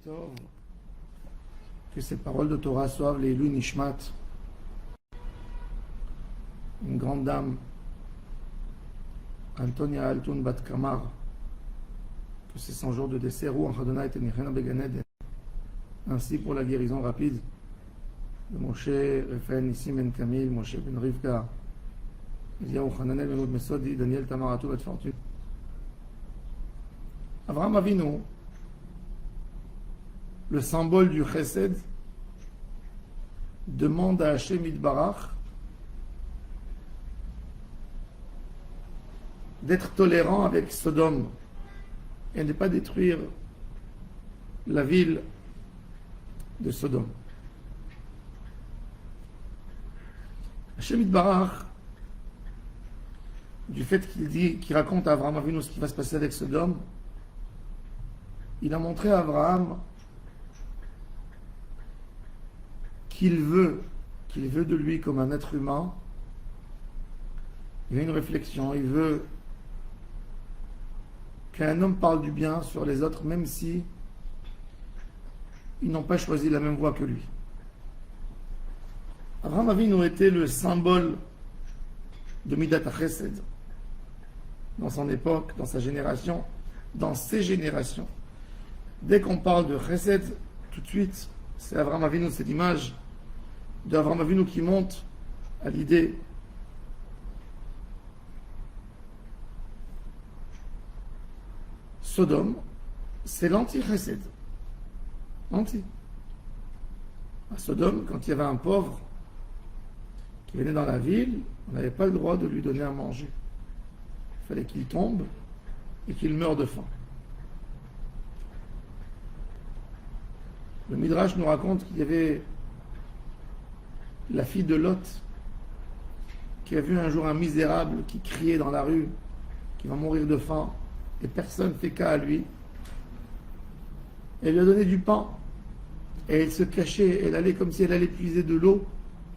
Tov, que ces paroles de Torah soient les Louis Nishmat, une grande dame, Antonia Altun Bat Kamar, que c'est son jour de décès, ainsi pour la guérison rapide de Moshe Refael Nissim Ben Kamil, Moshe Ben Rivka, Eliyahu Hananel Ben Mesodi, Daniel Tamaratou Bat Fortune. Avraham Avinu, le symbole du Chesed, demande à Hashem Yitbarach d'être tolérant avec Sodome et de ne pas détruire la ville de Sodome. Hashem Yitbarach, du fait qu'il raconte à Avraham Avinu ce qui va se passer avec Sodome, il a montré à Abraham qu'il veut de lui comme un être humain. Il a une réflexion, il veut qu'un homme parle du bien sur les autres, même si ils n'ont pas choisi la même voie que lui. Avraham Avinu était le symbole de Midat HaChesed dans son époque, dans sa génération, dans ses générations. Dès qu'on parle de Chesed, tout de suite, c'est Avraham Avinu, c'est l'image d'Avraham Avinu qui monte à l'idée Sodome, c'est l'anti-Chesed. Anti. À Sodome, quand il y avait un pauvre qui venait dans la ville, on n'avait pas le droit de lui donner à manger. Il fallait qu'il tombe et qu'il meure de faim. Le Midrash nous raconte qu'il y avait la fille de Lot qui a vu un jour un misérable qui criait dans la rue, qui va mourir de faim, et personne ne fait cas à lui. Elle lui a donné du pain, et elle se cachait, elle allait comme si elle allait puiser de l'eau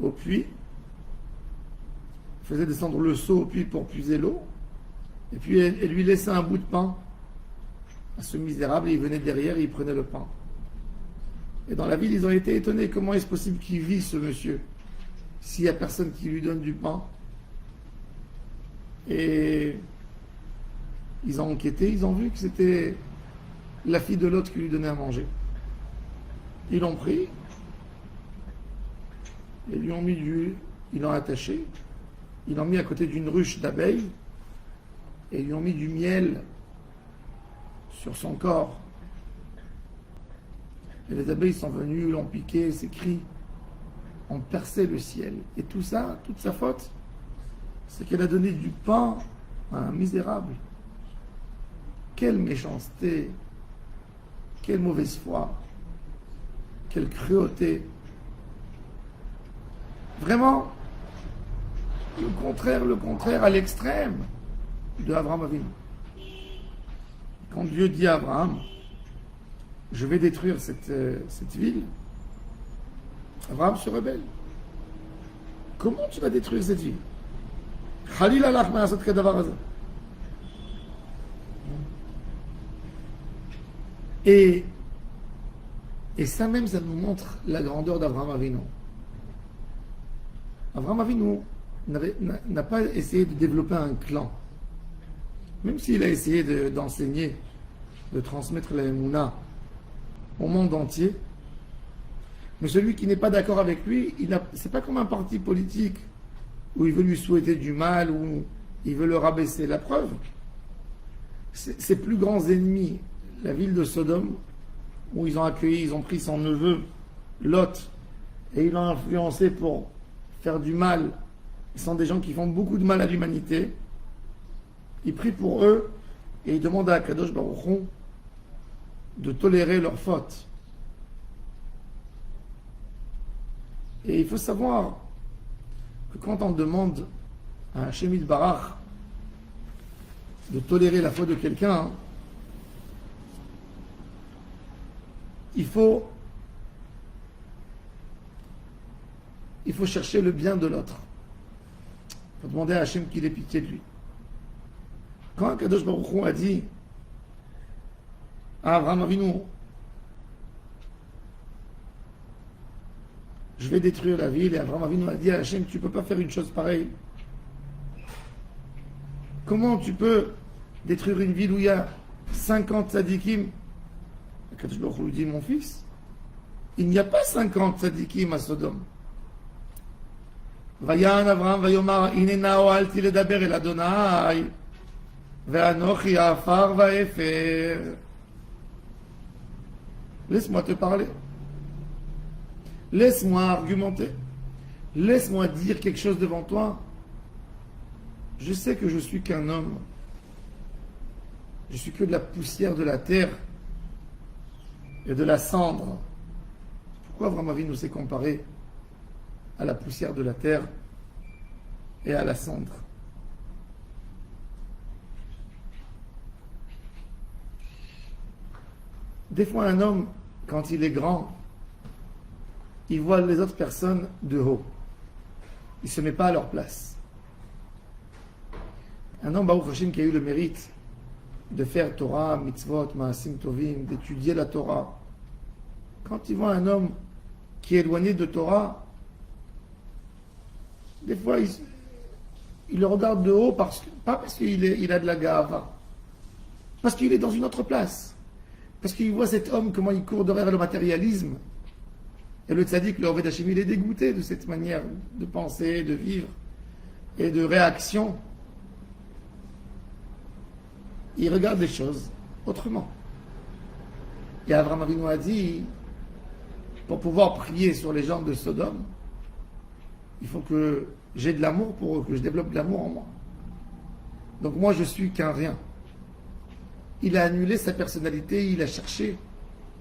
au puits, elle faisait descendre le seau au puits pour puiser l'eau, et puis elle lui laissait un bout de pain à ce misérable, et il venait derrière et il prenait le pain. Et dans la ville, ils ont été étonnés. Comment est-ce possible qu'il vit, ce monsieur, s'il n'y a personne qui lui donne du pain? Et ils ont enquêté, ils ont vu que c'était la fille de l'autre qui lui donnait à manger. Ils l'ont pris, et lui ont mis ils l'ont attaché, ils l'ont mis à côté d'une ruche d'abeilles, et ils lui ont mis du miel sur son corps. Et les abeilles sont venues, l'ont piqué, ses cris ont percé le ciel. Et tout ça, toute sa faute, c'est qu'elle a donné du pain à un misérable. Quelle méchanceté, quelle mauvaise foi, quelle cruauté. Vraiment, le contraire à l'extrême de Avraham Avinu. Quand Dieu dit à Abraham, je vais détruire cette ville, Abraham se rebelle. Comment tu vas détruire cette ville? Et ça même, ça nous montre la grandeur d'Avraham Avinu. Avraham Avinu n'a pas essayé de développer un clan. Même s'il a essayé d'enseigner, de transmettre la Emouna au monde entier, mais celui qui n'est pas d'accord avec lui, c'est pas comme un parti politique où il veut lui souhaiter du mal, où il veut le rabaisser. La preuve, ses plus grands ennemis, la ville de Sodome, où ils ont pris son neveu Lot et ils l'ont influencé pour faire du mal. Ce sont des gens qui font beaucoup de mal à l'humanité. Il prie pour eux et il demande à Kadosh Baruch Hu de tolérer leurs fautes. Et il faut savoir que quand on demande à Hashem Yitbarach de tolérer la faute de quelqu'un, il faut chercher le bien de l'autre. Il faut demander à Hashem qu'il ait pitié de lui. Quand Kadosh Baruch Hu a dit à Avraham Avinu, je vais détruire la ville. Et Abraham Avinu a dit à Hachem, tu ne peux pas faire une chose pareille. Comment tu peux détruire une ville où il y a 50 tzadikim? Akadosh Baruch Hu lui dit, mon fils, il n'y a pas 50 tzadikim à Sodome. Vayan Avraham vayomar inena oalti ledaber el Adonai ve'anochi afar va'efer. Laisse-moi te parler. Laisse-moi argumenter. Laisse-moi dire quelque chose devant toi. Je sais que je suis qu'un homme. Je suis que de la poussière de la terre et de la cendre. Pourquoi Avraham Avinu s'est comparé à la poussière de la terre et à la cendre? Des fois, un homme, quand il est grand, il voit les autres personnes de haut. Il ne se met pas à leur place. Un homme, Baruch Hashem, qui a eu le mérite de faire Torah, mitzvot, maasim tovim, d'étudier la Torah, quand il voit un homme qui est éloigné de Torah, des fois, il le regarde de haut, pas parce qu'il a de la gava, parce qu'il est dans une autre place. Parce qu'il voit cet homme, comment il court derrière le matérialisme. Et le tzaddik, le Oved Hashemi, il est dégoûté de cette manière de penser, de vivre et de réaction. Il regarde les choses autrement. Et Avraham Avinu a dit, pour pouvoir prier sur les gens de Sodome, il faut que j'ai de l'amour pour eux, que je développe de l'amour en moi. Donc moi, je suis qu'un rien. Il a annulé sa personnalité, il a cherché,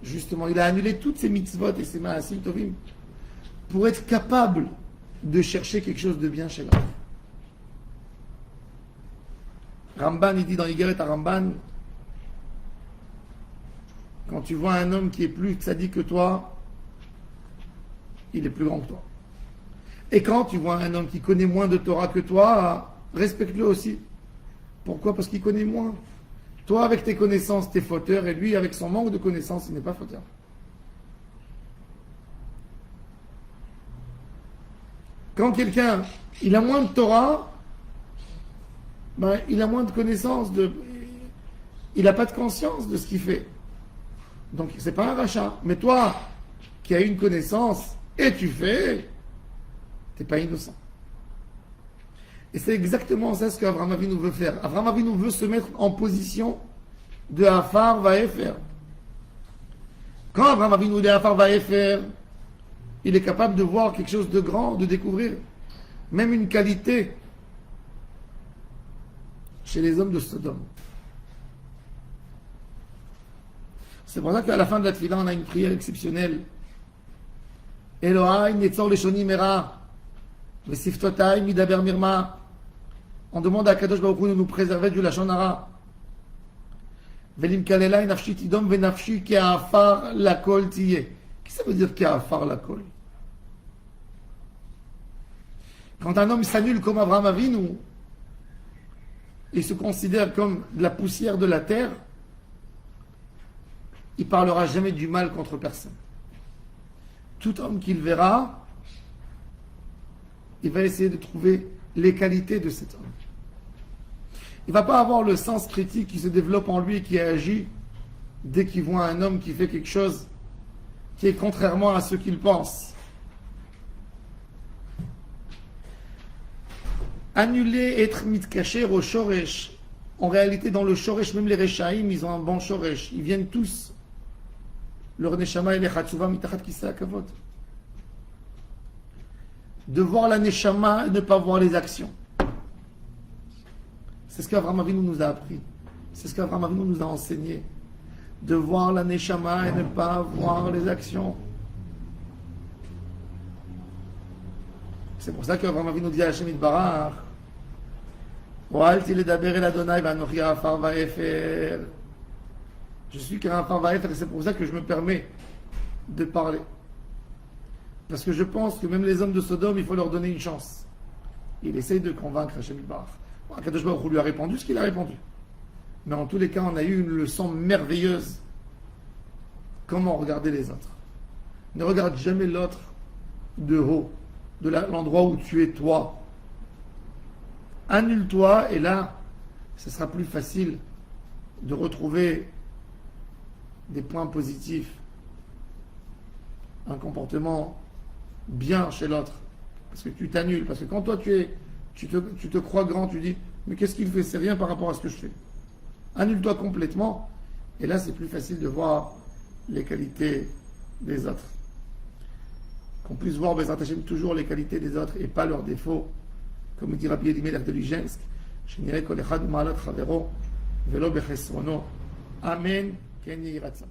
justement, il a annulé toutes ses mitzvot et ses maasim tovim pour être capable de chercher quelque chose de bien chez l'autre. Ramban, il dit dans l'Igeret à Ramban, quand tu vois un homme qui est plus tzaddik que toi, il est plus grand que toi. Et quand tu vois un homme qui connaît moins de Torah que toi, respecte-le aussi. Pourquoi? Parce qu'il connaît moins. Toi, avec tes connaissances, t'es fauteur, et lui, avec son manque de connaissances, il n'est pas fauteur. Quand quelqu'un, il a moins de Torah, ben, il a moins de connaissances, il n'a pas de conscience de ce qu'il fait. Donc, c'est pas un rachat. Mais toi, qui as une connaissance, et tu fais, t'es pas innocent. Et c'est exactement ça ce qu'Avraham Avinu veut faire. Avraham Avinu veut se mettre en position de Afar Vaefer. Quand Avraham Avinu est Afar Vaefer, il est capable de voir quelque chose de grand, de découvrir même une qualité chez les hommes de Sodome. C'est pour ça qu'à la fin de la Tfila, on a une prière exceptionnelle. Elohai netzor leshoni mera vesiftotai midaber mirma. On demande à Kadosh Baruch Hu de nous préserver du lachon hara. Velim kalelai nafshi tidom venafshi ke'afar lakol tiye. Qu'est-ce que ça veut dire ke'afar lakol? Quand un homme s'annule comme Avraham Avinu, il se considère comme de la poussière de la terre, il ne parlera jamais du mal contre personne. Tout homme qu'il verra, il va essayer de trouver les qualités de cet homme. Il ne va pas avoir le sens critique qui se développe en lui et qui agit dès qu'il voit un homme qui fait quelque chose qui est contrairement à ce qu'il pense. Annuler, être mitkacher au shoresh. En réalité, dans le shoresh, même les Rechaïm, ils ont un bon shoresh. Ils viennent tous. Leur neshama et les chatsuva mitachat kisa kavod. De voir la neshama et ne pas voir les actions. C'est ce qu'Avraham Avinu nous a appris. C'est ce qu'Avraham Avinu nous a enseigné. De voir la neshama et ne pas voir les actions. C'est pour ça qu'Avraham Avinu dit à Hashem Yitbarach, je suis qu'un afar vaefer, et c'est pour ça que je me permets de parler. Parce que je pense que même les hommes de Sodome, il faut leur donner une chance. Il essaye de convaincre Hashem Yitbarach. Kadosh Baruch Hu lui a répondu ce qu'il a répondu. Mais en tous les cas, on a eu une leçon merveilleuse. Comment regarder les autres. Ne regarde jamais l'autre de haut, de l'endroit où tu es toi. Annule-toi et là, ce sera plus facile de retrouver des points positifs, un comportement bien chez l'autre, parce que tu t'annules, parce que quand toi tu te crois grand, tu dis, mais qu'est-ce qu'il fait? C'est rien par rapport à ce que je fais. Annule-toi complètement, et là c'est plus facile de voir les qualités des autres. Qu'on puisse voir Bezrat Hashem toujours les qualités des autres et pas leurs défauts, comme dit Rabbi Elimelech de Lujensk, שנראה כל אחד מעלת חברו ולא בחסרונו. אמן כן יהי רצון.